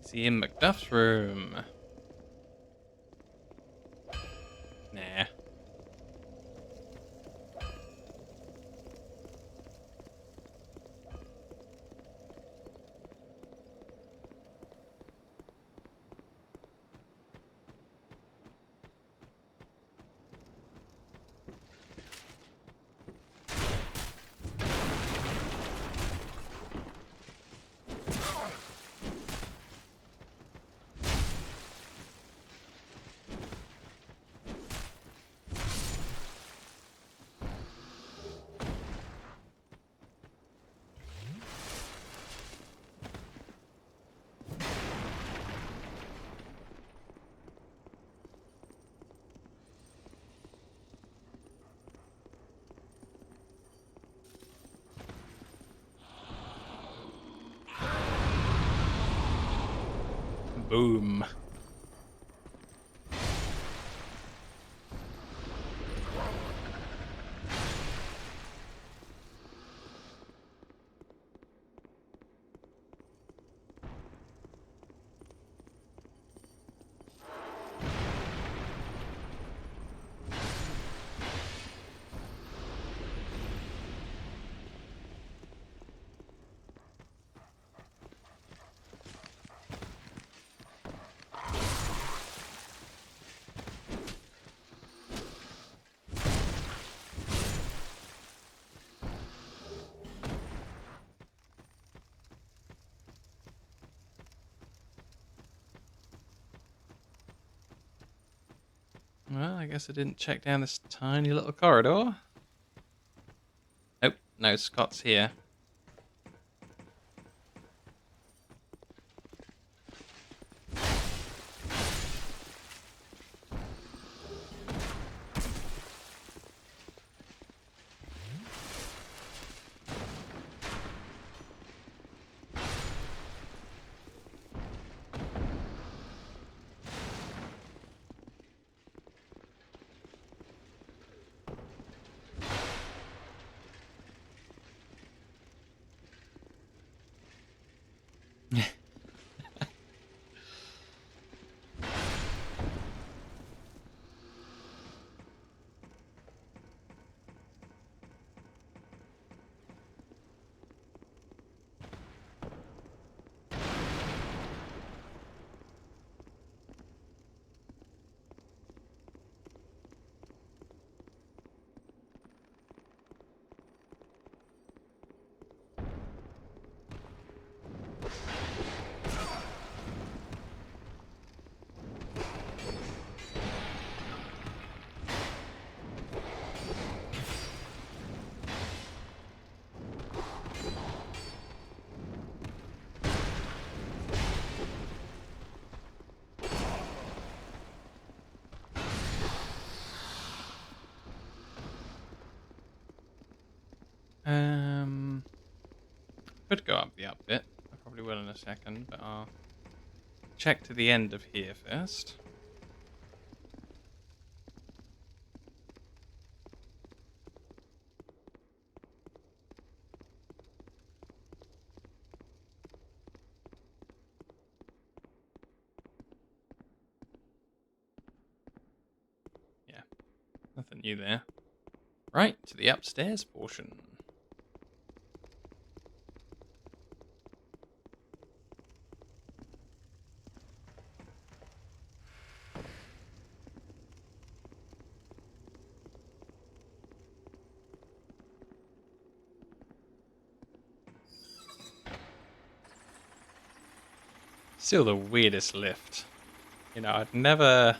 See in Macduff's room. Nah. Boom. Well, I guess I didn't check down this tiny little corridor. Nope, no, Scott's here. Could go up the up bit. I probably will in a second, but I'll check to the end of here first. Yeah, nothing new there. Right, to the upstairs portion. Still the weirdest lift. You know, I'd never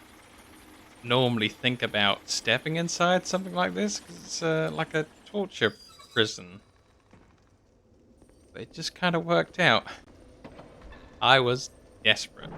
normally think about stepping inside something like this, because it's like a torture prison. But it just kind of worked out. I was desperate.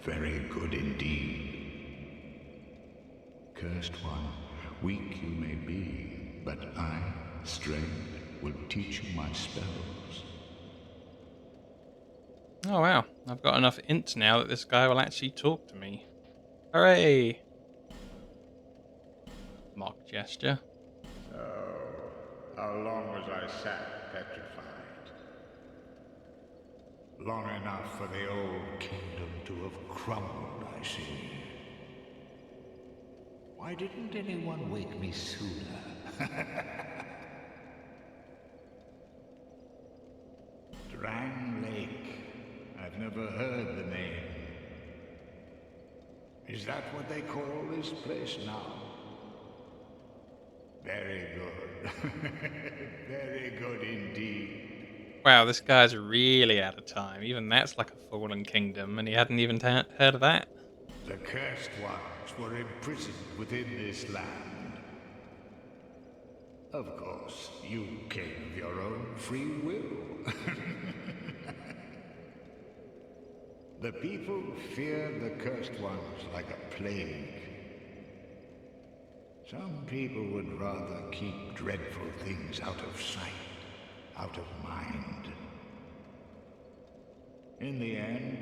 Very good indeed. Cursed one, weak you may be, but I, strength, will teach you my spells. Oh wow, I've got enough int now that this guy will actually talk to me. Hooray! Mock gesture. So, how long was I sat petrified? Long enough for the old kingdom to have crumbled, I see. Why didn't anyone wake me sooner? Drang Lake. I've never heard the name. Is that what they call this place now? Very good. Very good indeed. Wow, this guy's really out of time. Even that's like a fallen kingdom, and he hadn't even heard of that. The cursed ones were imprisoned within this land. Of course, you came of your own free will. The people fear the cursed ones like a plague. Some people would rather keep dreadful things out of sight, out of mind. In the end,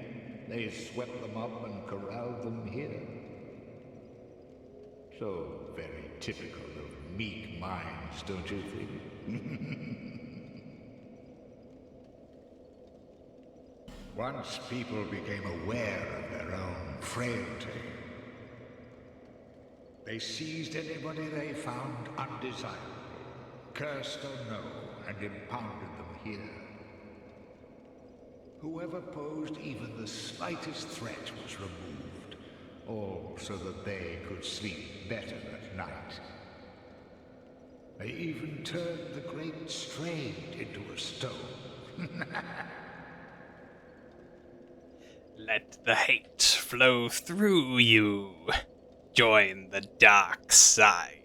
they swept them up and corralled them here. So very typical of meek minds, don't you think? Once people became aware of their own frailty, they seized anybody they found undesirable, cursed or no, and impounded them here. Whoever posed even the slightest threat was removed, all so that they could sleep better at night. They even turned the great Strayed into a stone. Let the hate flow through you. Join the dark side.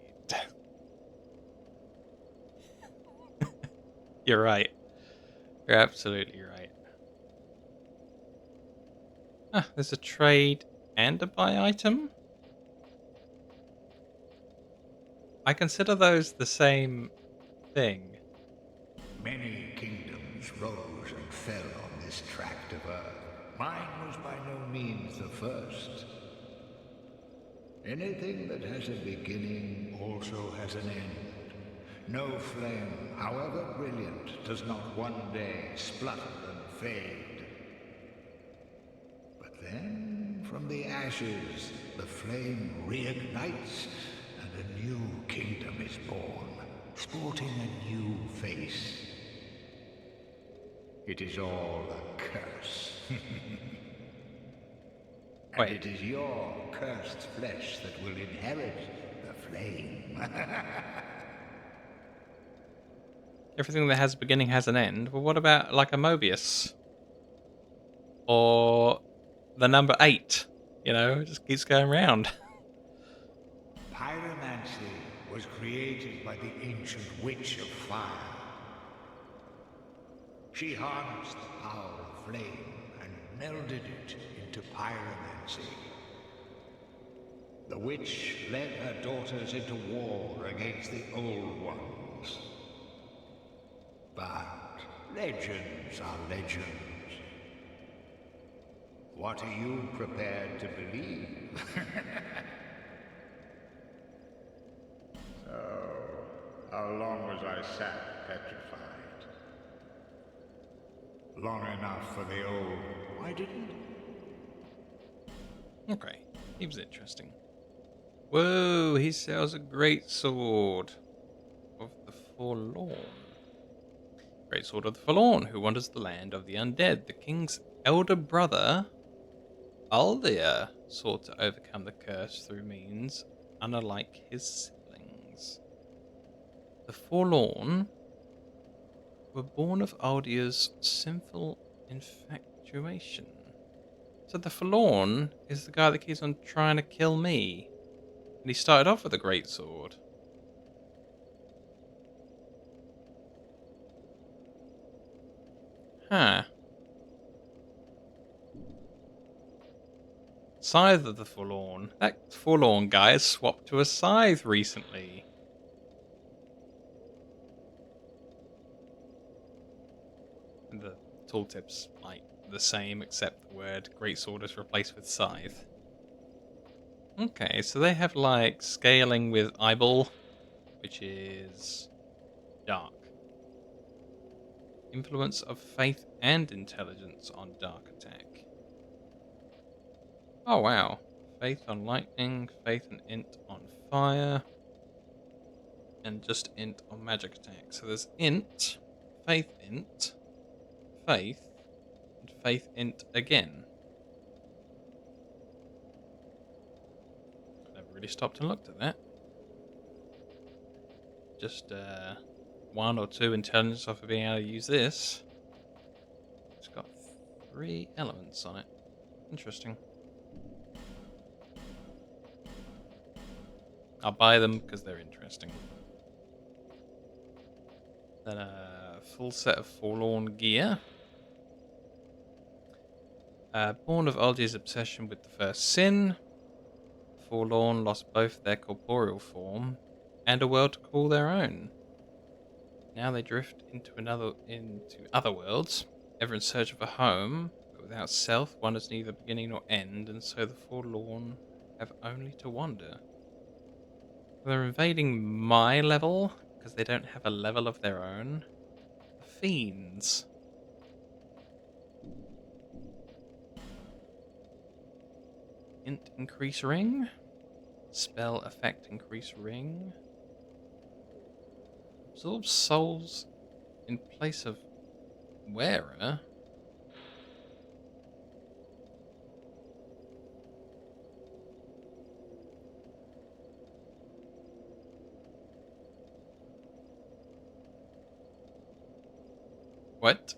You're right. You're absolutely right. Ah, there's a trade and a buy item. I consider those the same thing. Many kingdoms rose and fell on this tract of earth. Mine was by no means the first. Anything that has a beginning also has an end. No flame, however brilliant, does not one day splutter and fade. But then, from the ashes, the flame reignites, and a new kingdom is born, sporting a new face. It is all a curse. And Wait, it is your cursed flesh that will inherit the flame. everything that has a beginning has an end. Well, what about like a Mobius? Or the number 8? You know, it just keeps going round. Pyromancy was created by the ancient witch of fire. She harnessed the power of flame and melded it into pyromancy. The witch led her daughters into war against the Old Ones. But legends are legends. What are you prepared to believe? So, how long was I sat petrified? Long enough for the old... Why didn't... Okay, seems interesting. Whoa, he sells a great sword of the forlorn. Great sword of the forlorn, who wanders the land of the undead. The king's elder brother, Aldir, sought to overcome the curse through means unlike his siblings. The forlorn were born of Aldir's sinful infatuation. So the forlorn is the guy that keeps on trying to kill me. And he started off with a great sword. Huh. Scythe of the Forlorn. That Forlorn guy has swapped to a Scythe recently. And the tooltip's like the same, except the word Greatsword is replaced with Scythe. Okay, so they have like scaling with eyeball, which is dark. Influence of faith and intelligence on dark attack. Oh wow. Faith on lightning, faith and int on fire, and just int on magic attack. So there's int, faith, and faith int again. I've never really stopped and looked at that. Just 1 or 2 intelligence off of being able to use this. It's got 3 elements on it. Interesting. I'll buy them because they're interesting. Then a full set of Forlorn gear. Born of Algi's obsession with the first sin, Forlorn lost both their corporeal form and a world to call their own. Now they drift into other worlds, ever in search of a home, but without self, one is neither beginning nor end, and so the Forlorn have only to wander. They're invading my level because they don't have a level of their own. The Fiends. Int increase ring. Spell effect increase ring. Absorb souls in place of wearer. What?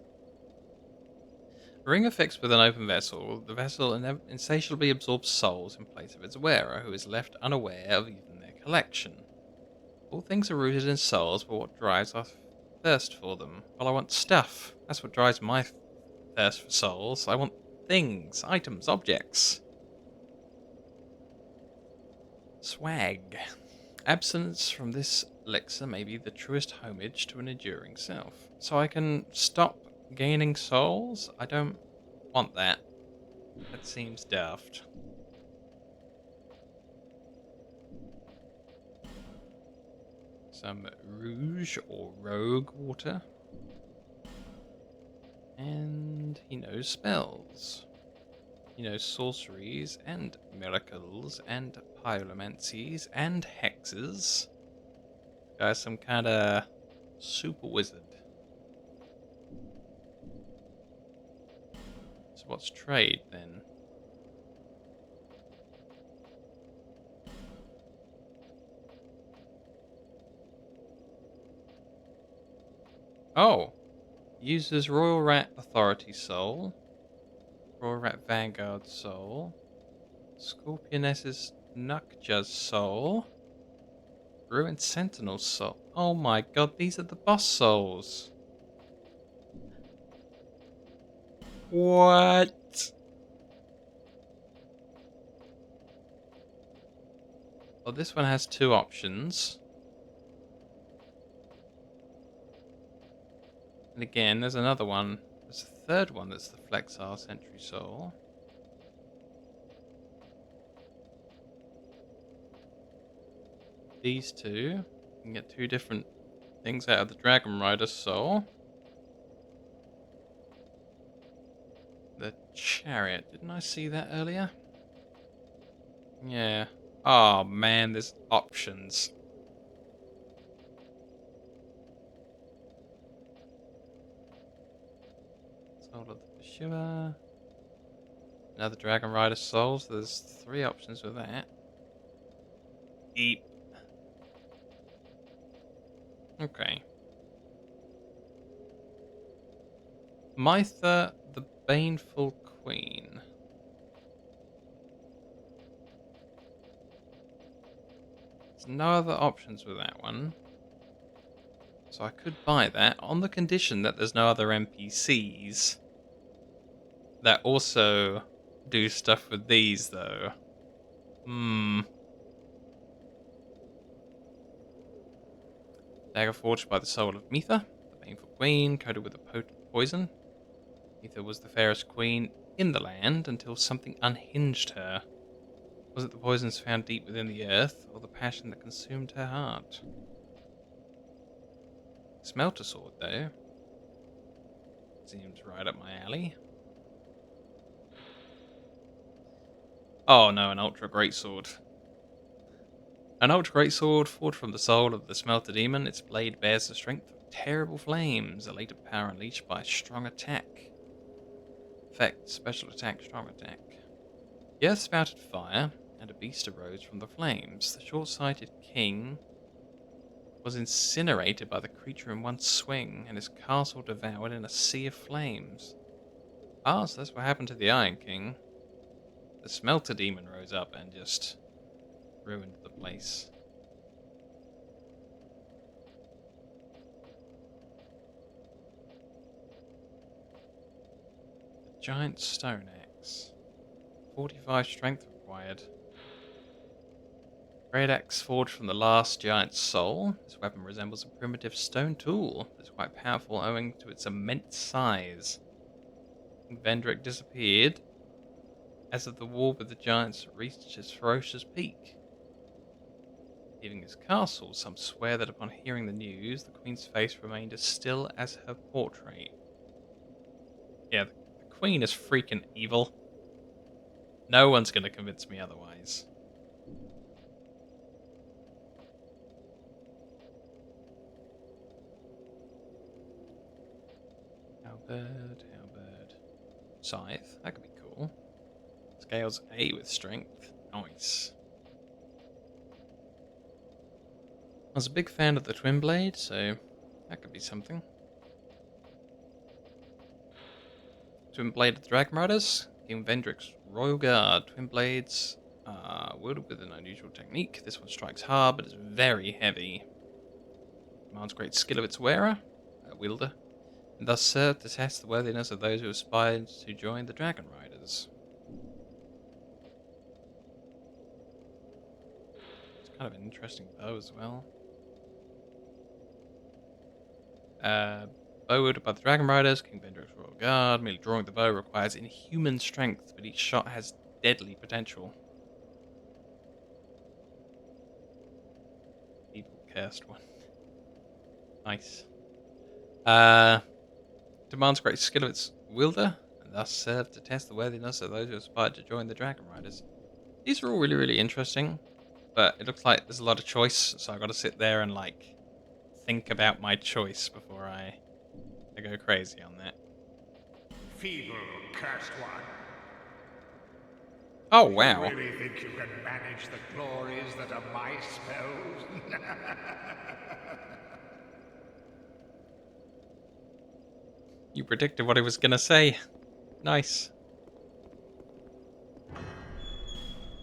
Ring affects with an open vessel. The vessel insatiably absorbs souls in place of its wearer, who is left unaware of even their collection. All things are rooted in souls, but what drives our thirst for them? Well, I want stuff. That's what drives my thirst for souls. I want things, items, objects. Swag. Absence from this elixir may be the truest homage to an enduring self. So I can stop gaining souls? I don't want that. That seems daft. Some rouge or rogue water. And he knows spells. He knows sorceries and miracles and pyromancies and hexes. Guy's some kind of super wizard. So what's trade then? Oh! Uses Royal Rat Authority Soul. Royal Rat Vanguard Soul. Scorpioness's Nukja's Soul. Ruined Sentinel Soul. Oh my god, these are the boss souls. What? Well, this one has 2 options. And again, there's another one. There's a third one that's the Flexile Sentry Soul. These 2. You can get 2 different things out of the Dragon Rider Soul. The Chariot. Didn't I see that earlier? Yeah. Oh man, there's options. Soul of the Pursuer. Another Dragon Rider Soul, so there's 3 options with that. Eep. Okay. Mytha, the Baneful Queen. There's no other options with that one. So I could buy that on the condition that there's no other NPCs that also do stuff with these, though. Dagger forged by the soul of Metha, the baneful queen, coated with a potent poison. Metha was the fairest queen in the land until something unhinged her. Was it the poisons found deep within the earth, or the passion that consumed her heart? Smelter sword, though. Seems right up my alley. Oh no, an ultra greatsword. An ultra greatsword forged from the soul of the smelter demon. Its blade bears the strength of terrible flames, a latent power unleashed by strong attack. Effect: special attack, strong attack. The earth spouted fire, and a beast arose from the flames. The short-sighted king was incinerated by the creature in one swing, and his castle devoured in a sea of flames. Ah, so that's what happened to the Iron King. The smelter demon rose up and just ruined the place. The giant stone axe. 45 strength required. Great axe forged from the last giant's soul. This weapon resembles a primitive stone tool. It's quite powerful owing to its immense size. Vendrick disappeared as the war with the giants reached its ferocious peak. Leaving his castle, some swear that upon hearing the news, the queen's face remained as still as her portrait. Yeah, the queen is freaking evil. No one's going to convince me otherwise. Halberd. Scythe, that could be cool. Scales A with strength. Nice. I was a big fan of the twin blade, so that could be something. Twin blade of the Dragon Riders. King Vendrick's Royal Guard. Twin blades wielded with an unusual technique. This one strikes hard, but is very heavy. Demands great skill of its wielder, and thus serve to test the worthiness of those who aspire to join the Dragon Riders. It's kind of an interesting bow as well. Bow wielded by the Dragon Riders, King Vendrick's Royal Guard. Merely drawing the bow requires inhuman strength, but each shot has deadly potential. Evil cursed one. Nice. Demands great skill of its wielder, and thus serve to test the worthiness of those who aspire to join the Dragon Riders. These are all really, really interesting, but it looks like there's a lot of choice, so I've got to sit there and think about my choice before I go crazy on that. Feeble, cursed one. Oh, wow. You really think you can manage the glories that are my spells? You predicted what I was going to say. Nice.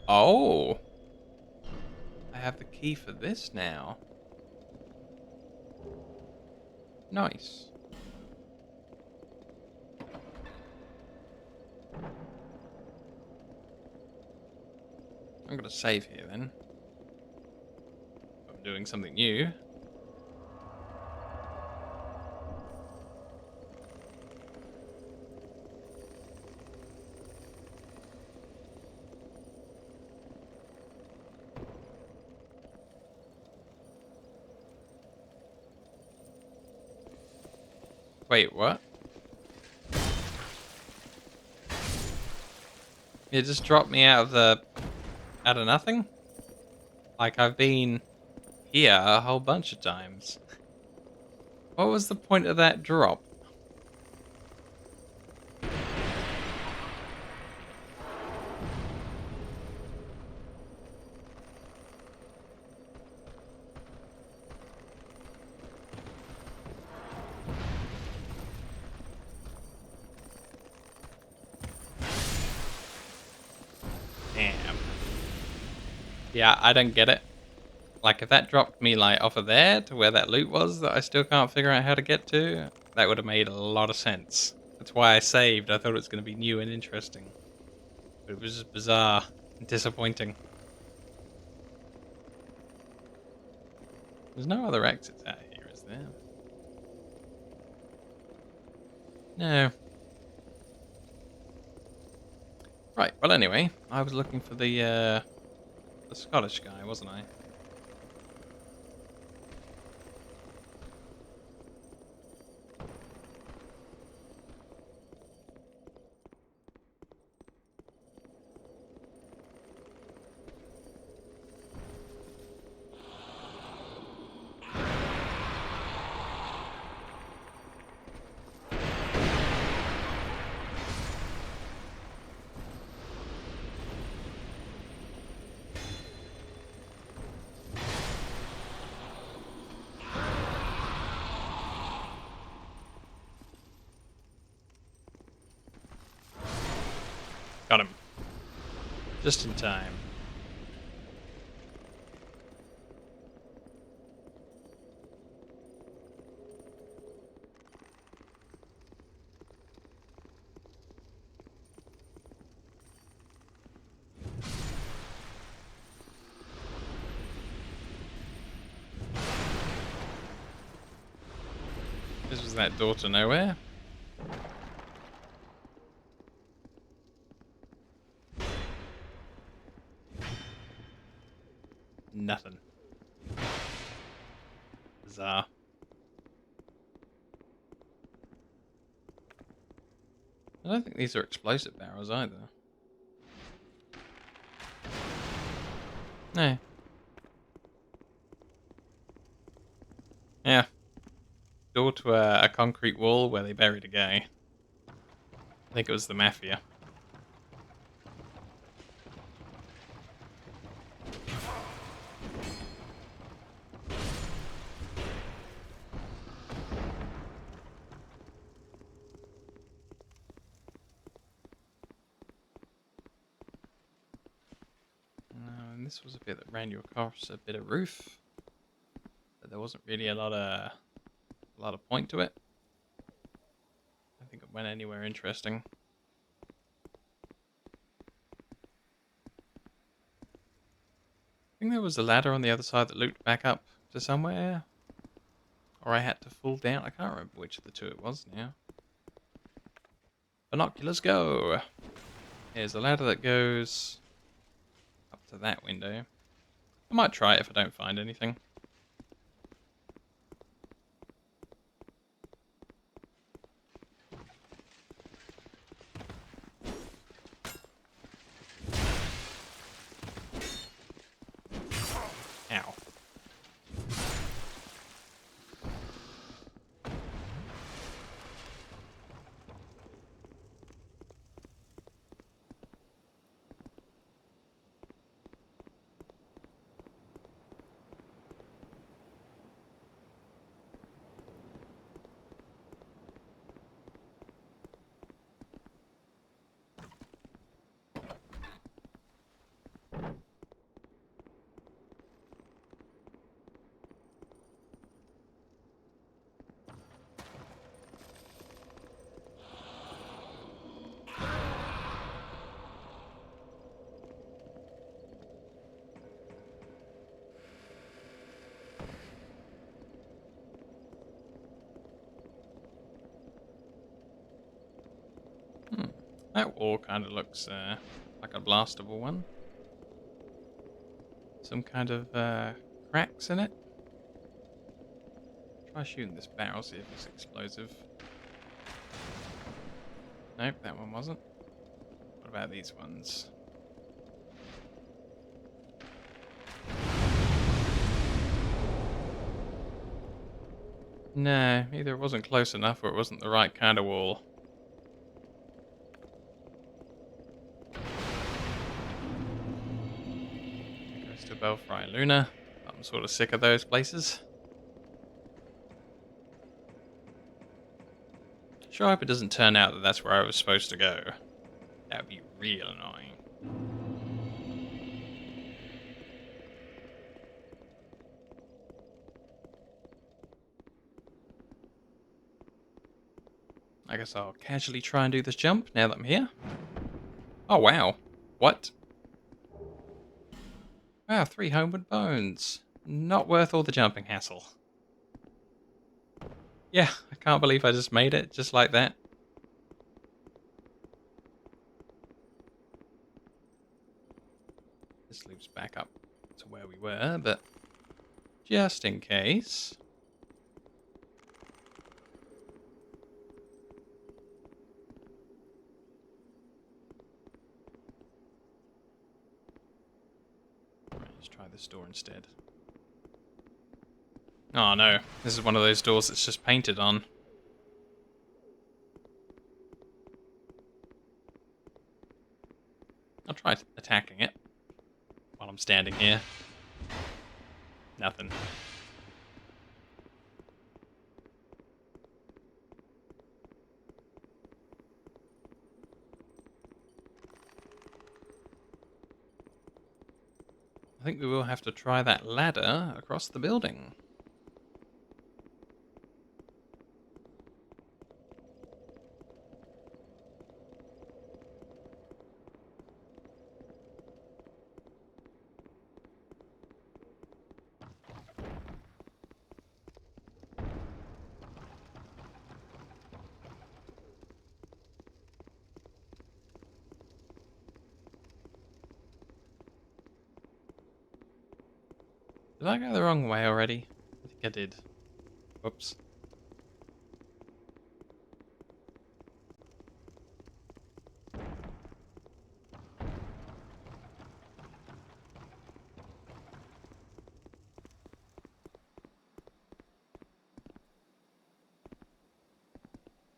Oh. I have the key for this now. Nice. I'm going to save here then. I'm doing something new. Wait, what? It just dropped me out of nothing? Like I've been here a whole bunch of times. What was the point of that drop? Damn. Yeah, I don't get it. Like, if that dropped me, off of there to where that loot was that I still can't figure out how to get to, that would have made a lot of sense. That's why I saved. I thought it was going to be new and interesting. But it was just bizarre and disappointing. There's no other exits out here, is there? No. Right, well anyway, I was looking for the Scottish guy, wasn't I? Got him. Just in time. This was that door to nowhere. Nothing. Bizarre. I don't think these are explosive barrels either. No. Yeah. Door to a concrete wall where they buried a guy. I think it was the Mafia. And this was a bit that ran you across a bit of roof. But there wasn't really a lot of point to it. I don't think it went anywhere interesting. I think there was a ladder on the other side that looped back up to somewhere. Or I had to fall down. I can't remember which of the two it was now. Binoculars go! Here's a ladder that goes up to that window. I might try it if I don't find anything. Ow. That wall kind of looks like a blastable one. Some kind of cracks in it. Try shooting this barrel, see if it's explosive. Nope, that one wasn't. What about these ones? No, either it wasn't close enough or it wasn't the right kind of wall. Goes to Belfry Luna. I'm sort of sick of those places. Sure hope it doesn't turn out that that's where I was supposed to go. That would be real annoying. I guess I'll casually try and do this jump now that I'm here. Oh, wow. What? Wow, 3 homeward bones. Not worth all the jumping hassle. Yeah, I can't believe I just made it just like that. This loops back up to where we were, but just in case. Right, let's try this door instead. Oh no, this is one of those doors that's just painted on. I'll try attacking it while I'm standing here. Nothing. I think we will have to try that ladder across the building. Did I go the wrong way already? I think I did. Whoops.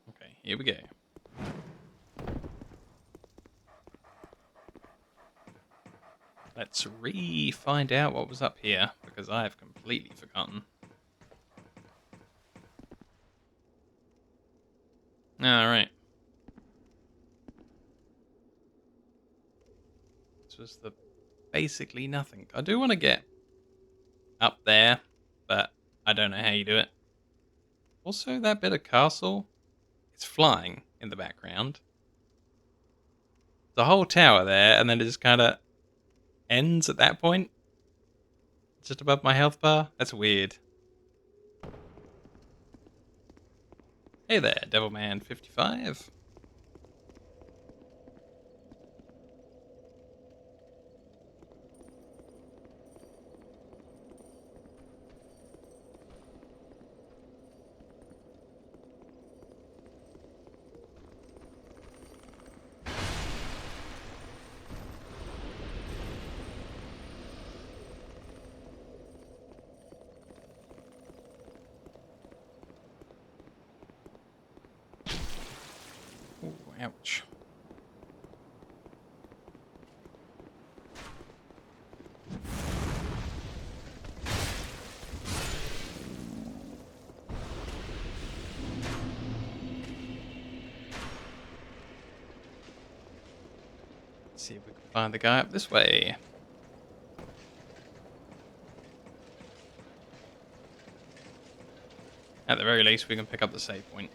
Okay, here we go. Let's find out what was up here, because I have completely forgotten. Alright. This was the basically nothing. I do want to get up there, but I don't know how you do it. Also, that bit of castle, it's flying in the background. The whole tower there, and then it just kind of ends at that point. Just above my health bar. That's weird. Hey there, Devilman55. Ooh, ouch. Let's see if we can find the guy up this way. At the very least, we can pick up the save point.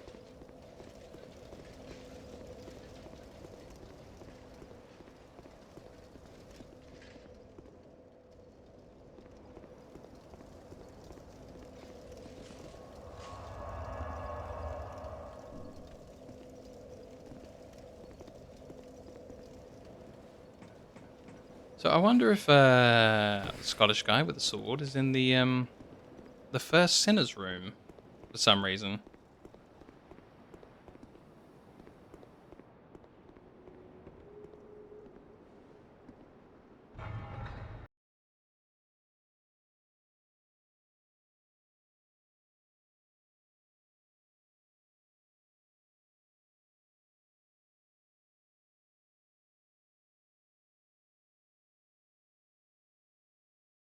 So I wonder if the Scottish guy with the sword is in the first sinner's room for some reason.